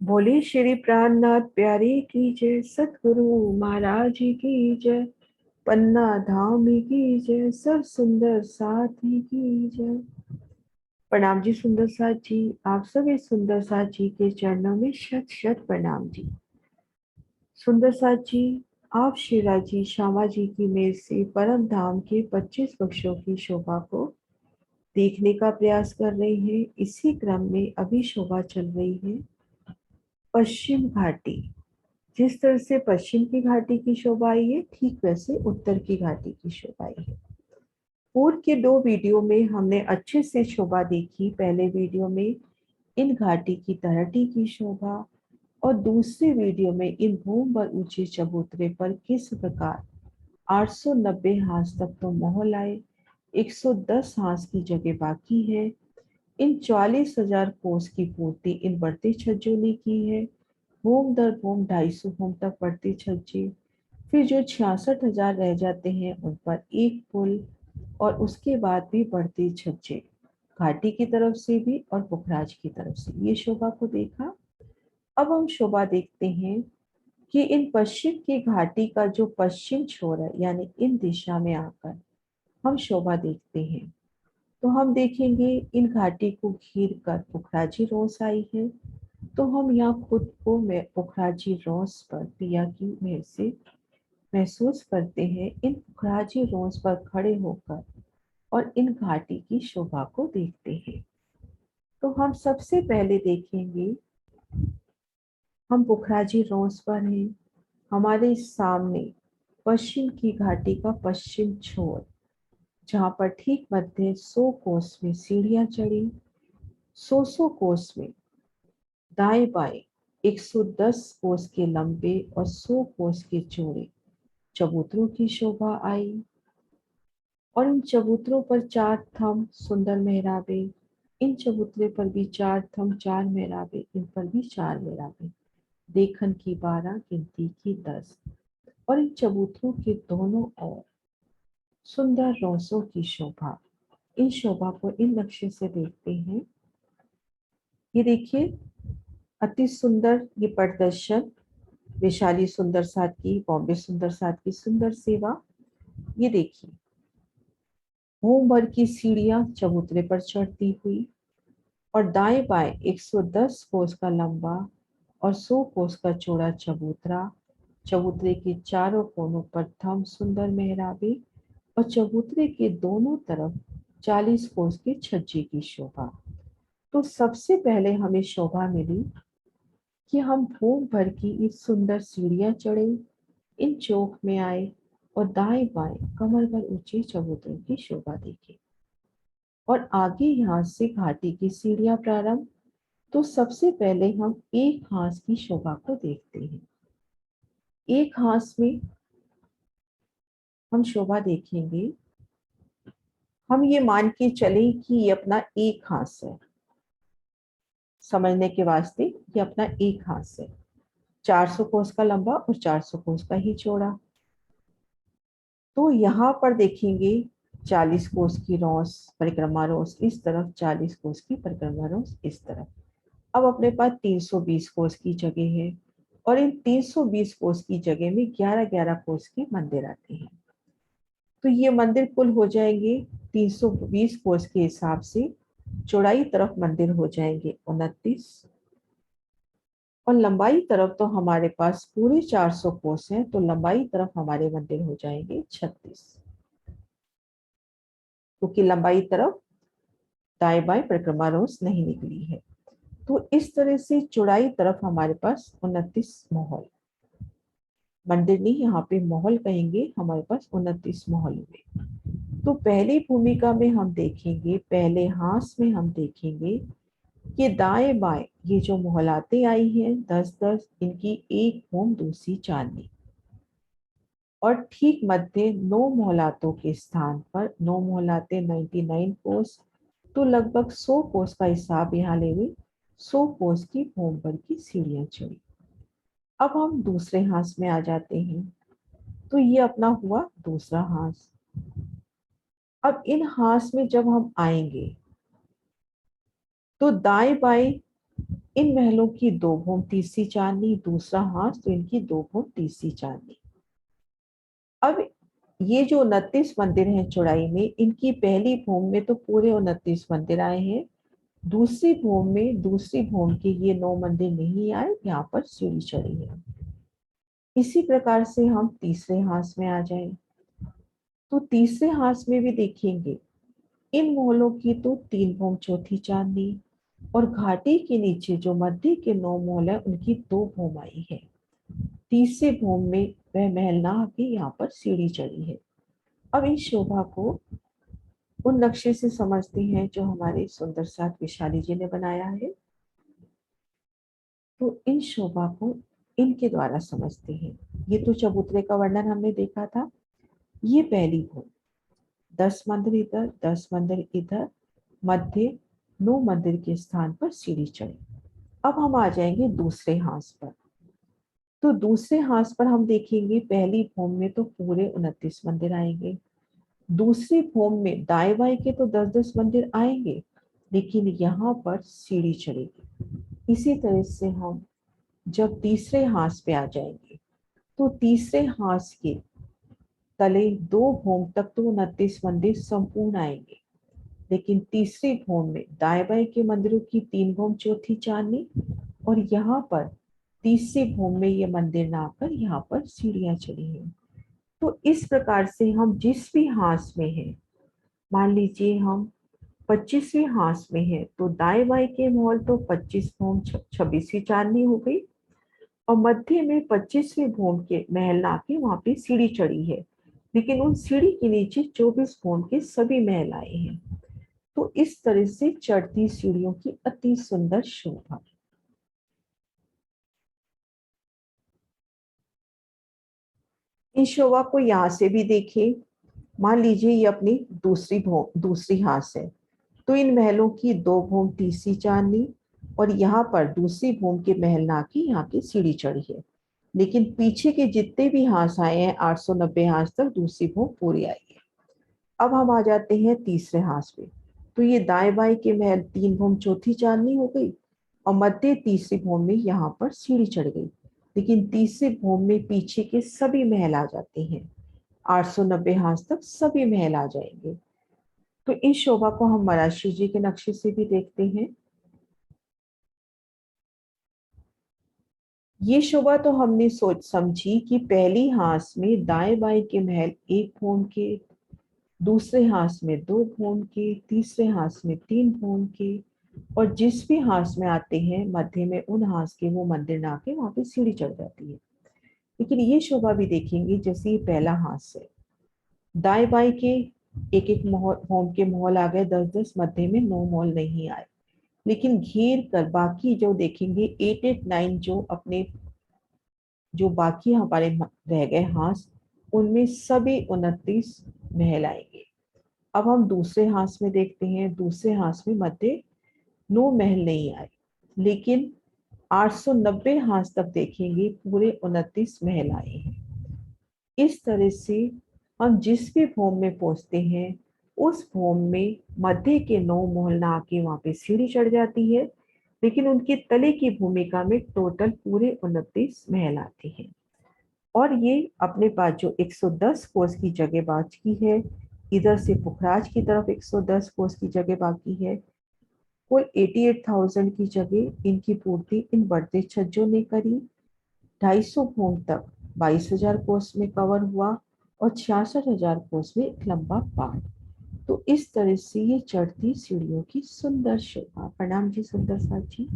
बोले श्री प्राणनाथ प्यारे की जय, सतगुरु महाराज की जय, पन्ना धाम की जय, सब सुंदर साथी की जय। प्रणाम जी सुंदर साथ जी। आप सभी सुंदर साथ जी के चरणों में शत शत प्रणाम जी। सुंदर साथ जी, आप शिवराज जी श्यामा जी की मेल से परम धाम के 25 वृक्षों की शोभा को देखने का प्रयास कर रहे हैं। इसी क्रम में अभी शोभा चल रही है पश्चिम घाटी। जिस तरह से पश्चिम की घाटी की शोभा आई है, ठीक वैसे उत्तर की घाटी की शोभा आई है। पूर्व के दो वीडियो में हमने अच्छे से शोभा देखी। पहले वीडियो में इन घाटी की तलहटी की शोभा और दूसरे वीडियो में इन भूम पर ऊंचे चबूतरे पर किस प्रकार 890 हांस तक तो मोहल आए, 110 हांस की जगह बाकी है। इन 44,000 कोस की पूर्ति इन बढ़ते छज्जों ने की है। भूम दर भूम 250 भूम तक बढ़ते छज्जे, फिर जो 66,000 रह जाते हैं उन पर एक पुल, और उसके बाद भी बढ़ते छज्जे घाटी की तरफ से भी और पुखराज की तरफ से। ये शोभा को देखा। अब हम शोभा देखते हैं कि इन पश्चिम की घाटी का जो पश्चिम छोर है, यानी इन दिशा में आकर हम शोभा देखते हैं, तो हम देखेंगे इन घाटी को घिर कर पुखराजी रोस आई है। तो हम यहाँ खुद को पुखराजी रोस पर पिया की मेहर से महसूस करते हैं। इन पुखराजी रोस पर खड़े होकर और इन घाटी की शोभा को देखते हैं। तो हम सबसे पहले देखेंगे, हम पुखराजी रोस पर हैं। हमारे सामने पश्चिम की घाटी का पश्चिम छोर, जहाँ पर ठीक मध्य 100 कोस में सीढ़ियां चढ़ी, 100 कोस में दाएं बाएं 110 कोस के लंबे और 100 कोस के चौड़े चबूतरों की शोभा आई। और इन चबूतरों पर 4 थंब सुंदर मेहराबे, इन चबूतरे पर भी 4 थंब 4 मेहराबे, इन पर भी 4 मेहराबे, देखन की 12 गिनती की 10। और इन चबूतरों के दोनों ओर सुंदर रोसों की शोभा। इन शोभा को इन नक्शे से देखते हैं। ये देखिए, अति सुंदर ये प्रदर्शन वैशाली सुंदर साथ की, बॉम्बे सुंदर साथ की सुंदर सेवा। ये देखिए, होम भर की सीढ़ियां चबूतरे पर चढ़ती हुई, और दाएं बाएं 110 कोस का लंबा और 100 कोस का चौड़ा चबूतरा, चबूतरे के चारों कोनों पर थंब सुंदर मेहराबे, और चबूतरे के दोनों तरफ 40 कोस के छज्जे की शोभा। तो सबसे पहले हमें शोभा मिली कि हम भूम भर की इस सुंदर सीढ़ियां चढ़े, इन चौक में आए और दाएं बाएं कमर भर ऊंचे चबूतरों की शोभा देखी। और आगे यहाँ से घाटी की सीढ़ियां प्रारंभ। तो सबसे पहले हम एक हांस की शोभा को देखते हैं। एक हांस में हम शोभा देखेंगे, हम ये मान के चले कि ये अपना एक हांस है। समझने के वास्ते ये अपना एक हांस है, 400 कोस का लंबा और 400 कोस का ही चौड़ा। तो यहाँ पर देखेंगे 40 कोस की रोस, परिक्रमा रोस इस तरफ, 40 कोस की परिक्रमा रोस इस तरफ। अब अपने पास 320 कोस की जगह है, और इन 320 कोस की जगह में 11-11 कोस के मंदिर आते हैं। तो ये मंदिर कुल हो जाएंगे 320 कोस के हिसाब से, चौड़ाई तरफ मंदिर हो जाएंगे 29, और लंबाई तरफ तो हमारे पास पूरे 400 कोस हैं, तो लंबाई तरफ हमारे मंदिर हो जाएंगे 36, क्योंकि लंबाई तरफ दाएं बाएं परिक्रमा रोस नहीं निकली है। तो इस तरह से चौड़ाई तरफ हमारे पास 29 मोहल, मंदिर नहीं यहाँ पे मोहल कहेंगे, हमारे पास 29 मोहल हुए। तो पहली भूमिका में हम देखेंगे, पहले हांस में हम देखेंगे कि दाएं बाएं ये जो मोहलाते आई हैं 10-10, इनकी एक होम दूसरी चांदनी, और ठीक मध्य 9 मोहलातों के स्थान पर 9 मोहलाते 99 कोस, तो लगभग 100 कोस का हिसाब यहाँ ले हुए 100 कोस की होम पर की सीढ़ियां चढ़ी। अब हम दूसरे हांस में आ जाते हैं। तो ये अपना हुआ दूसरा हांस। अब इन हांस में जब हम आएंगे, तो दाएं बाएं इन महलों की 2 भूम तीसरी चांदनी, दूसरा हांस तो इनकी 2 भूम तीसरी चांदनी। अब ये जो 29 मंदिर हैं चौड़ाई में, इनकी पहली भूम में तो पूरे 29 मंदिर आए हैं। दूसरी भूम में, दूसरी भूम के ये 9 मंदिर नहीं आए, यहाँ पर सीढ़ी चढ़ी है। इसी प्रकार से हम तीसरे हांस में आ जाएं, तो तीसरे हांस में भी देखेंगे इन मोहलों की तो 3 भूम चौथी चांदनी, और घाटी के नीचे जो मध्य के 9 मोहल है उनकी 2 भूम आई है। तीसरे भूम में वह महल ना आके यहाँ पर सीढ़ी चढ़ी है। अब इस शोभा को उन नक्शे से समझते हैं जो हमारे सुंदर साथ विशाली जी ने बनाया है। तो इन शोभा को इनके द्वारा समझते हैं। ये तो चबूतरे का वर्णन हमने देखा था। ये पहली भूम, 10 मंदिर इधर, 10 मंदिर इधर, मध्य 9 मंदिर के स्थान पर सीढ़ी चढ़ी। अब हम आ जाएंगे दूसरे हांस पर। तो दूसरे हांस पर हम देखेंगे पहली भूम में तो पूरे 29 मंदिर आएंगे। दूसरी भूम में दाएं बाएं के तो 10-10 मंदिर आएंगे, लेकिन यहाँ पर सीढ़ी चढ़ेगी। इसी तरह से हम जब तीसरे हांस पे आ जाएंगे, तो तीसरे हांस के तले 2 भूम तक तो 29 मंदिर संपूर्ण आएंगे, लेकिन तीसरी भूम में दाएं बाएं के मंदिरों की 3 भूम चौथी चांदनी, और यहाँ पर तीसरी भूम में ये मंदिर ना आकर यहाँ पर सीढ़ियां चढ़ी हैं। तो इस प्रकार से हम जिस भी हांस में हैं, मान लीजिए हम 25वें हांस में है, तो दाएं बाएं के महल तो 25 भूम 26वीं चांदनी हो गई, और मध्य में 25वें भूम के महल ना के वहां पे सीढ़ी चढ़ी है, लेकिन उन सीढ़ी के नीचे 24 भूम के सभी महल आए हैं। तो इस तरह से चढ़ती सीढ़ियों की अति सुंदर शोभा। इस शोभा को यहाँ से भी देखिए। मान लीजिए ये अपनी दूसरी हांस है, तो इन महलों की 2 भूम तीसरी चांदनी, और यहाँ पर दूसरी भूम के महल ना की यहाँ की सीढ़ी चढ़ी है, लेकिन पीछे के जितने भी हांस आए हैं 890 हांस तक दूसरी भूम पूरी आई है। अब हम आ जाते हैं तीसरे हांस पे। तो ये दाएं बाएं के महल 3 भूम चौथी चांदनी हो गई, और मध्य तीसरी भूम में यहाँ पर सीढ़ी चढ़ गई, लेकिन तीसरी भूम में पीछे के सभी महल आ जाते हैं। 890 हांस तक सभी महल आ जाएंगे। तो इस शोभा को हम मराशी जी के नक्शे से भी देखते हैं। ये शोभा तो हमने सोच समझी कि पहली हांस में दाएं बाएं के महल 1 भूम के, दूसरे हांस में 2 भूम के, तीसरे हांस में 3 भूम के, और जिस भी हांस में आते हैं मध्य में उन हांस के वो मंदिर ना के वहां पे सीढ़ी चढ़ जाती है। लेकिन ये शोभा भी देखेंगे, जैसे ये पहला हांस है, दाएं बाएं के एक एक भूम के महल आ गए 10-10, मध्य में 9 महल नहीं आए, लेकिन घेर कर बाकी जो देखेंगे 8-8-9 जो अपने जो बाकी हमारे रह गए हांस, उनमें सभी 29 महल आएंगे। अब हम दूसरे हांस में देखते हैं। दूसरे हांस में मध्य 9 महल नहीं आए, लेकिन 890 हांस तक देखेंगे पूरे 29 महल आए हैं। इस तरह से हम जिस भी भूम में पहुंचते हैं, उस भूम में मध्य के 9 महल ना आके वहां पे सीढ़ी चढ़ जाती है, लेकिन उनके तले की भूमिका में टोटल पूरे 29 महल आते हैं। और ये अपने पास जो 110 कोस की जगह बाकी है, इधर से पुखराज की तरफ 110 कोस की जगह बाकी है, कुल 88,000 की जगह इनकी पूर्ति इन बढ़ते छज्जों ने करी। 250 भूम तक 22,000 कोस में कवर हुआ, और 66,000 कोस में एक लंबा पार्ट। तो इस तरह से ये चढ़ती सीढ़ियों की सुंदर शोभा। प्रणाम जी सुंदर साथ जी।